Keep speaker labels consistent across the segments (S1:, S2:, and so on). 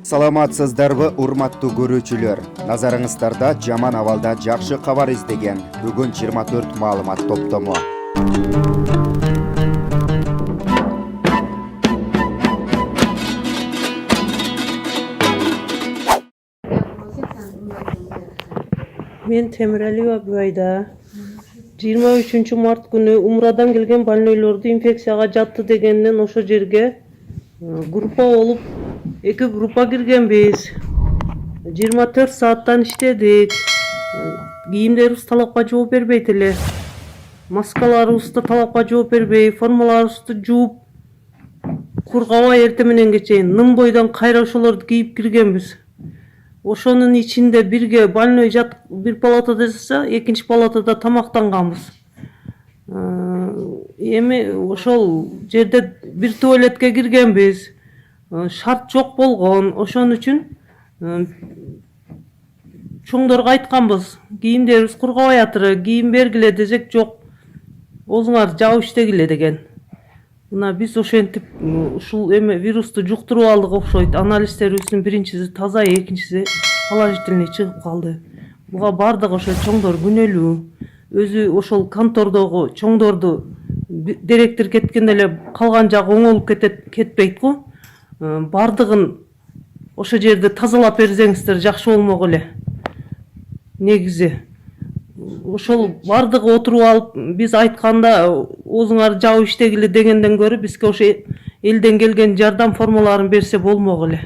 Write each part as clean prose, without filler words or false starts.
S1: Саламатсыздарбы, урматтуу көрүүчүлөр. Назарыңыздарда жаман абалда жакшы кабар издеген бүгүн 24 маалымат топтому.
S2: Мен Темиралиева Буайда 23 март күнү Умрадан келген больнойлорду инфекцияга жатты дегенден ошо жерге группа болуп эки группа киргенбиз. 24 сааттан иштедик. Кийимдерибиз талапка жооп бербейт эле. Маскаларыбыз да талапка жооп бербей, формаларыбызды жууп, кургабай эртең менен чейин ным бойдон кайра ошолорду кийип киргенбиз. Ошонун ичинде бирге больной жат бир палатада жатса, экинчи палатада тамактанганбыз. Эми ошол жерде бир туалетке киргенбиз. Шарт жок болгон. Ошон үчүн чоңдорго айтканбыз. Кийимдерибиз кургабай атыр, кийим бергиле десек жок. Өзүңөр жаап иштегиле деген. Мына биз ошентип ушул эме вирусту жуктуруп алдык окшойт. Анализдерибиздин биринчиси таза, экинчиси положительный чыгып калды. Буга бардыгы ошо чоңдор күнөөлүү. Өзү ошол контордогу чоңдорду директор кеткенде эле калган жагы оңолуп кетпейт го. Бардыгын ошо жерде тазалап берсеңиздер жакшы болмок эле. Негизи ошол бардыгы отуруп алып биз айтканда өзүңөр жаап иштегиле дегенден көрө бизге ошо элден келген жардам формаларын берсе болмок эле.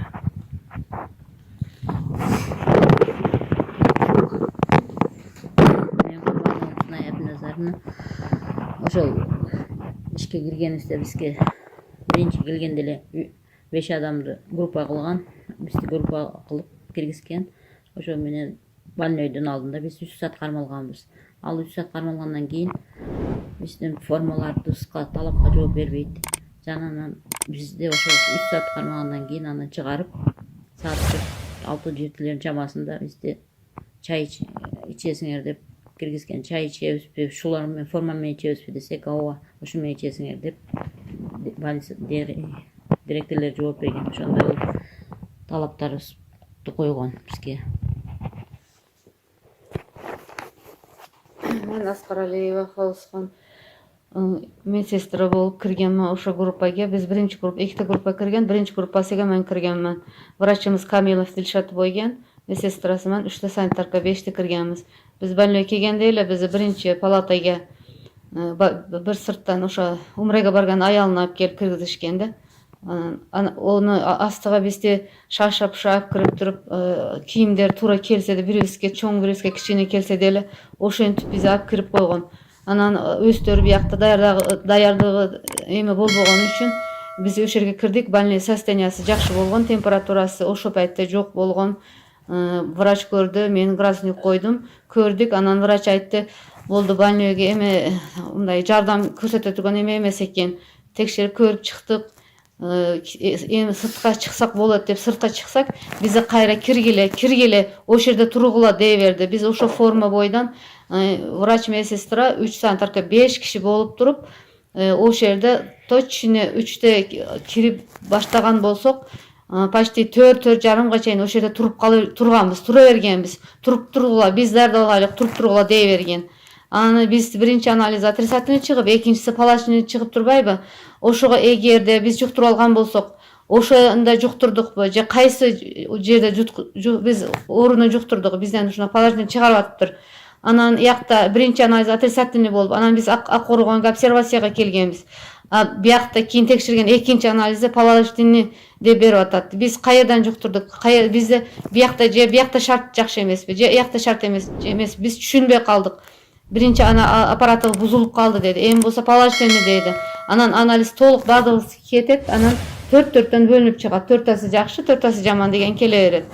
S3: Ошол ишке киргенибизде бизге биринчи келгенде эле 5 адамды группа кылган, бизди группа кылып киргизген. Ошо менен больнойдун алдында биз 3 саат кармалганбыз. Ал 3 саат кармалгандан кийин биздин формаларыбызга талапка жооп бербейт. Жанынан бизде ошо 3 саат кармалгандан кийин аны чыгарып, саат 6:20 чамасында бизди чай ичесиңер деп киргизген. Чай ичебизби, шулар менен форма менен ичебизби десек, ооба, ушу менен ичесиңер деп директорлор жооп берген. Ошондой талаптарыбызды койгон бизге.
S4: Мен Аскаралиева Халысхан медсестра болуп киргенмин ошо группага. Биз биринчи группа, эките группа кирген, биринчи группасыга мен киргенмин. Врачыбыз Камилов Дилшат бойген, медсестрасы менен 3 санитарка 5те киргенбиз. Биз больной келгенде эле биз биринчи палатага бир сырттан ошо умрага барган аялын алып келип киргизишкен да. Onu астыга бизди шашап кирип туруп, кийимдер туура келсе де, бирибизге чоң, бирибизге кичине келсе деле ошентип биз алып кирип койгон. Анан өздөрү биякта даярдыгы эме болбогон үчүн биз ошол жерге кирдик. Больной состояниясы жакшы болгон, температурасы ошо пайтта жок болгон. Врач көрдү, мен градусник койдум, көрдүк. Анан врач айтты, болду, больнойго эме мындай жардам көрсөтө турган эме эмес экен. Текшерип көрүп чыктык. Эми сыртка чыксак болот деп сыртка чыксак, бизге кайра киргиле, ошол жерде тургула дей берди. Биз ошо форма бойдан врач медсестра 3 санитарка 5 киши болуп туруп, ошол жерде точно 3те кирип баштаган болсок, почти 4-4:30 чейин ошол жерде тура бергенбиз. Тургула, биз даярдалайлык, тургула дей берген. Аны биз биринчи анализ отрицательный чыгып, экинчиси положительный чыгып турбайбы? Ошого эгерде биз жуктуруп алган болсок, ошондо жуктурдукпу же кайсы жерде биз ооруну жуктурдук, бизден ушуна положительный чыгарып атыптыр. Анан иякта биринчи анализ отрицательный болуп, анан биз ак оргонго обсервацияга келгенбиз. Биякта кийин текшерген экинчи анализде положительный деп берип атат. Биз каердан жуктурдук? Бизде биякта шарт жакшы эмеспи, же иякта шарт эмес, биз түшүнбөй калдык. Биринчи аппаратыбыз бузулуп калды деди. Эми болсо положительный деди. Анан анализ толук бардыгыбыз кетет. Анан 4-4төн бөлүнүп чыгат. 4тасы жакшы, 4тасы жаман деген келе берет.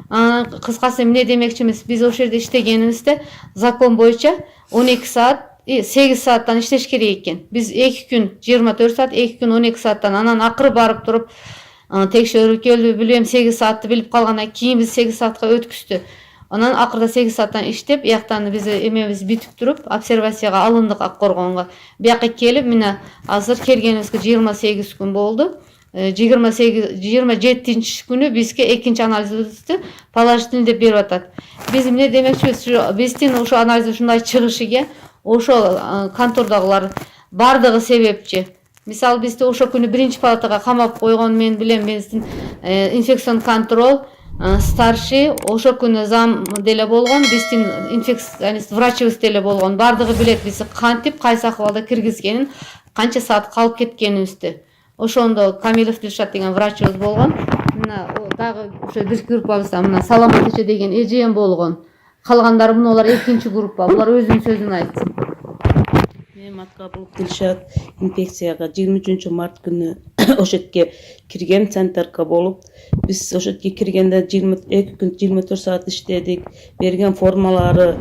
S4: Анан кыскасы эмне демекчимиз, биз ошол жерде иштегенибизде закон боюнча 12 саат, 8 сааттан иштеш керек экен. Биз 2 күн 24 саат, 2 күн 12 сааттан, анан акыры барып туруп текшерүү келди, билем 8 саатты билип калгандан кийин биз 8 саатка өткүздү. Анан акырда 8 сааттан иштеп, бияктан биз эмебиз бүтүп туруп, обсервацияга алындык Ак Коргонго. Бияка келип, мына азыр келгенибизге 28 күн болду. 27 күнү бизге экинчи анализибизди положительный деп берип атат. Биз эмне демекчибиз, биздин ошо анализ ушундай чыгышыга ошо контордагылар бардыгы себепчи. Мисалы бизди ошо күнү биринчи палатага камап койгон мен билем, биздин инфекцион контроль старший ошо күнү зам деле болгон, биздин инфекционист врачыбыз деле болгон. Бардыгы билет биз кантип кайсы акыбалда киргизгенин, канча саат калып кеткенибизди. Ошондо Камилов Дилшат деген врачыбыз болгон. Мына дагы ошо бир группабызда мына Саламат эже деген эжем болгон. Калгандары мунулар экинчи группа. Булар өзүнүн сөзүн айтсын.
S2: Мен Маткабылов Дилшат инфекцияга 23 март күнү ошетке кирген санитарка болуп, биз ошетке киргенде 22 күн 24 саат иштедик. Берген формалары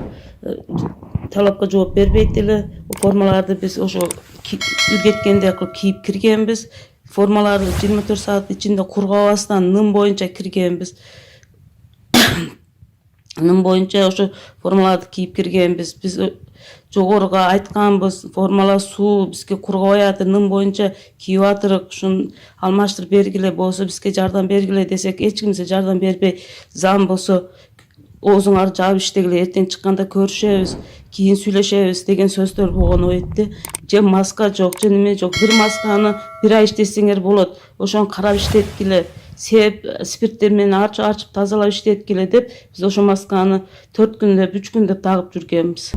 S2: талапка жооп бербейт эле. Формаларды биз ошо үргеткенде кийип киргенбиз. Формаларды 24 саат ичинде кургабастан ным боюнча киргенбиз. Ным боюнча ошо формаларды кийип киргенбиз. Биз жогоруга айтканбыз, формала суу бизге кургабай атыр, ным боюнча кийип атырык, ушун алмаштырып бергиле, болсо бизге жардам бергиле десек, эч ким бизге жардам бербей, зам болсо оозуңарды жаап иштегиле, эртең чыкканда көрүшөбүз, кийин сүйлөшөбүз деген сөздөр болгон өйттү. Же маска жок, же неме жок, бир масканы бир ай иштесеңер болот, ошону карап иштеткиле, спирттер менен арчып тазалап иштеткиле деп, биз ошо масканы 4 күндө, 3 күндө тагып жүргөнбүз.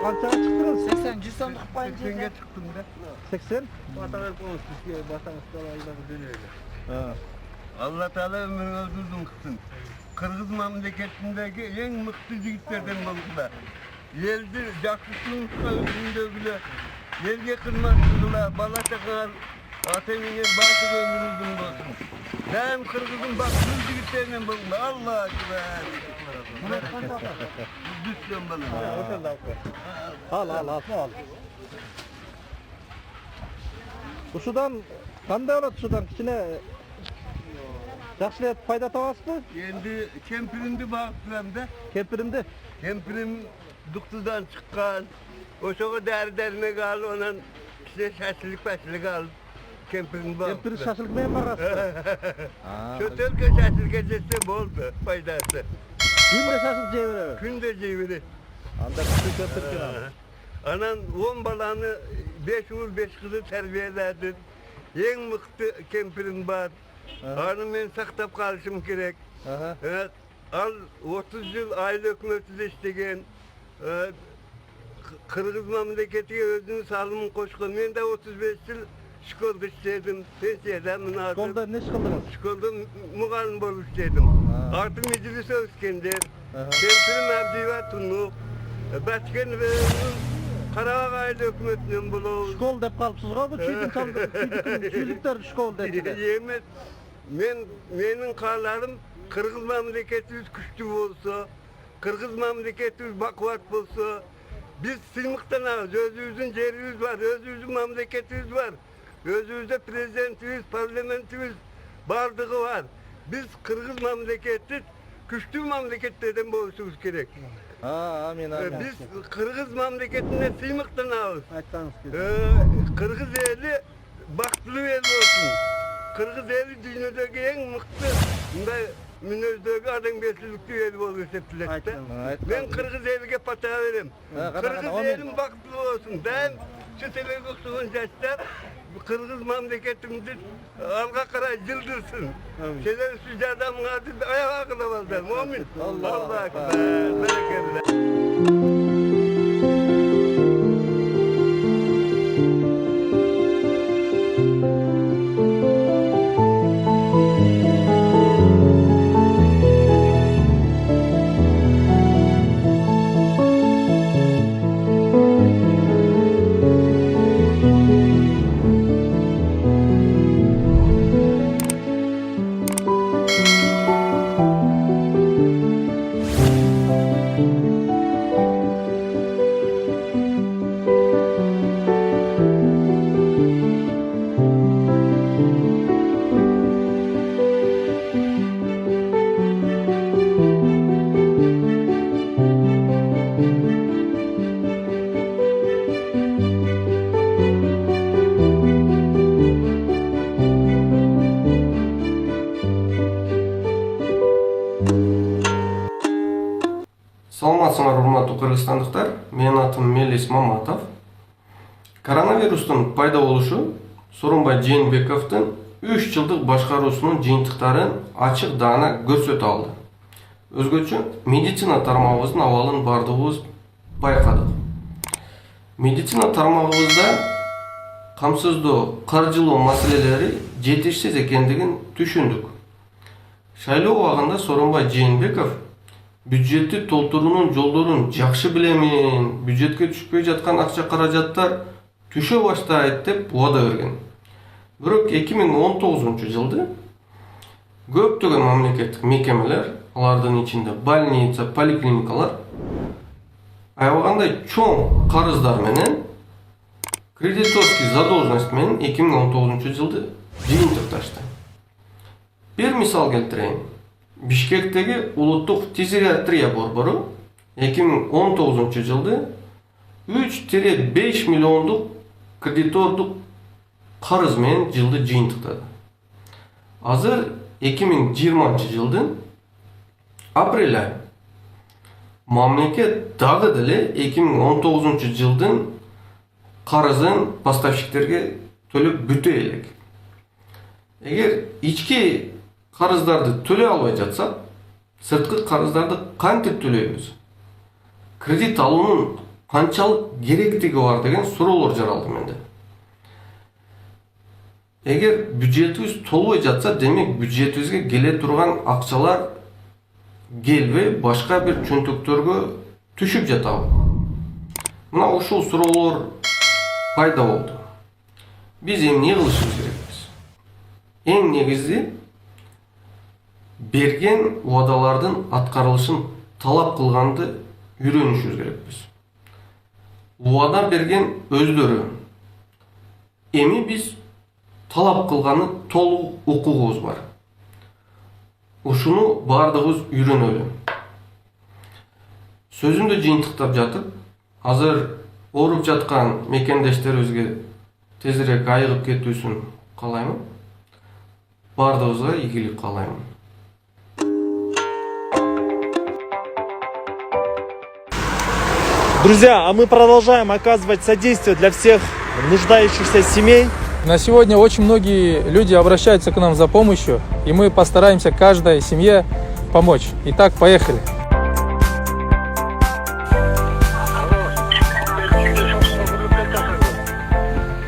S5: Qanchaga chiqdingiz?
S6: 80 100 so'mlik qo'yib
S5: 80ga chiqdim da. 80?
S6: Batağır konuştuk, batağır ayları dönüyor.
S5: Ha.
S6: Allah Teala ömrünü uzun kılsın. Kırgız memleketindeki en mutlu yiğitlerden oldular. Yeldi, Caksızlıkla önünde bile yelge kırmazdılar, bala çakar, atemine batı ömrünü uzun olsun. Ben Kırgız'ın baksız yiğitlerinden oldular. Allah akbar. Düştüm bana.
S5: Al. Ушудан кандай болот? Ушудан кичине жакшы эле пайда табасызбы?
S6: Endi kempirimdi baktıramda.
S5: Кемпиримди?
S6: Kempirim duktudan çıkan, o şoğa derine kaldı, onun işte şaşılık kaldı. Kempirim
S5: Кемпири
S6: baktıram.
S5: шашылык менен барасызбы?
S6: Çötelke şaşılık edilse boldu faydası.
S5: Күндө шашылык жей береби?
S6: Günde ceviri.
S5: Анда күчтүү кемпир экен ал.
S6: Anan 10 balanı 5 oğul 5 kızı terbiyeledi. En mıktı kempirim var. Onu ben saktap kalışım gerek.
S5: Aha.
S6: Evet, al 30 yıl aile hükümeti işlegen Kırgız memleketiye özünü sağlımın koşkun. Ben de 35 yıl şkolda işledim. Pensiyadan münasır.
S5: Школда эмне иш кылдыңыз?
S6: Şkolda muğallim bolup işledim. Artı meclis Özkender. Kempirim Abdiva Tunluk. Başkan ve Karabağ aile hükümetinden bulup.
S5: Школ деп калыпсыз го, бу чүйдүктөр школ деп.
S6: Yemet, menin karlarım Kırgız memleketimiz güçlü olsa, Kırgız memleketimiz bakvat olsa, biz silmikten ağız, özümüzün yerimiz var, özümüzün memleketimiz var, özümüzde prezidentimiz, parlamentimiz bardığı var. Biz Kırgız memleketi, güçlü memleketlerden boğuşumuz gerek.
S5: Ha, amin.
S6: Biz Kırgız memleketine silmikten ağız.
S5: Айтсаңыз
S6: Kırgız eli baktılı el olsun. Kırgız eli dünyadaki en mutlu minözdeki adam beslülüklü eli oluyor septileşte. Ben Kırgız eline patağı veririm. Kırgız elim baktılı olsun. Ben şu televizyon yaşlar Kırgız memleketimde alga kara yıldırsın. Şeyler sıcadan muhabbet ayağa kılamallar. Mumin. Allah akbar. Bereketler.
S7: Саламатсыңар, урматтуу кыргызстандыктар. Менин атым Мелис Маматов. Коронавирустун пайда болушу Сооронбай Жээнбековдун 3 жылдык башкаруусунун жыйынтыктарын ачык даана көрсөтө алды. Өзгөчө медицина тармагыбыздын абалын бардыгыбыз байкадык. Медицина тармагыбызда камсыздоо, каржылоо маселелери жетишсиз экендигин түшүндүк. Шайлоо убагында Сооронбай Жээнбеков бюджетти толтуруунун жолдорун жакшы билемин, бюджетке түшпөй жаткан акча каражаттар түшө баштайт деп убада берген. Бирок 2019-жылды көптөгөн мамлекеттик мекемелер, алардын ичинде больница, поликлиникалар аябагандай чоң карыздар менен кредиторский задолженность менен 2019-жылды жыйынтыкташты. Бир мисал келтирейин. Бишкектеги улуттук фтизиатрия борбору 2019-жылды 3,5 миллиондук кредитордук карыз менен жылды жыйынтыктады. Азыр 2020-жылдын апрель айы мамлекет дагы деле 2019-жылдын карызын поставщиктерге төлөп бүтө элек. Эгер ички карыздарды төлөй албай жатсак, сырткы карыздарды кантип төлөйбүз? Кредит алуунун канчалык керектиги бар деген суроолор жаралды менде. Эгер бюджетибиз толбой жатса, демек бюджетибизге келе турган акчалар келбей башка бир чөнтөктөргө түшүп жатабы? Мына ушул суроолор пайда болду. Биз эмне кылышыбыз керекпиз? Эң негизи берген убадалардын аткарылышын талап кылганды үйрөнүшүбүз керекпиз. Убада берген өздөрү. Эми биз талап кылганы толук укугубуз бар. Ушуну бардыгыбыз үйрөнөлү. Сөзүмдү жыйынтыктап жатып, азыр ооруп жаткан мекендештерибизге тезирээк айыгып кетүүсүн каалаймын. Бардыгыбызга ийгилик каалаймын.
S5: Друзья, а мы продолжаем оказывать содействие для всех нуждающихся семей.
S8: На сегодня очень многие люди обращаются к нам за помощью, и мы постараемся каждой семье помочь. Итак, поехали.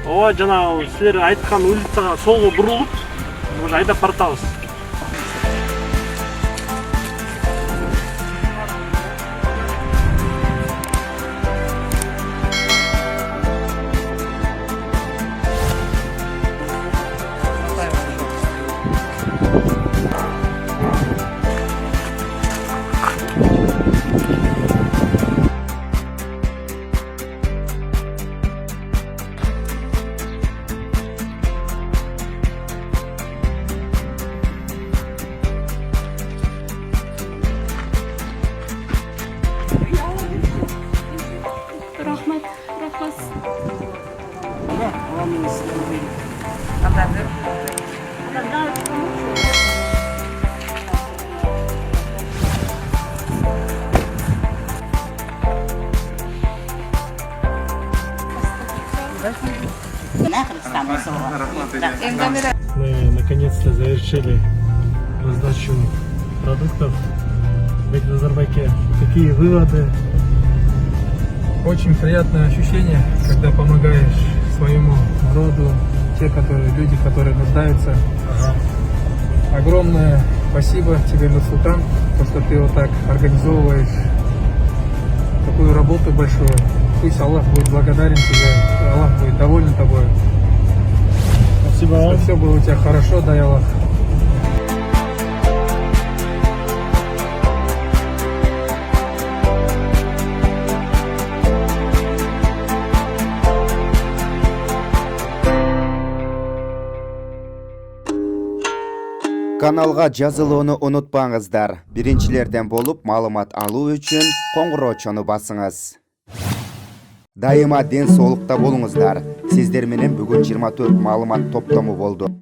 S5: Ооба, жанагы силер айткан улицага солго бурулуп, айдап баратабыз.
S9: Рахмат, рахмат.
S5: Мы наконец-то завершили раздачу продуктов в Бек-Назарбайке. Какие выводы?
S8: Очень приятное ощущение, когда помогаешь своему народу, люди, которые нуждаются. Огромное спасибо тебе, Нурсултан, то, что ты вот так организовываешь такую работу большую. Пусть Аллах будет благодарен тебе, Аллах будет доволен тобой.
S5: Спасибо вам.
S8: Все было у тебя хорошо, дай Аллах.
S1: Каналга жазылууну унутпаңыздар. Биринчилерден болуп маалымат алуу үчүн коңгуроочону басыңыз. Дайыма ден соолукта болуңуздар. Сиздер менен бүгүн 24 маалымат топтому болду.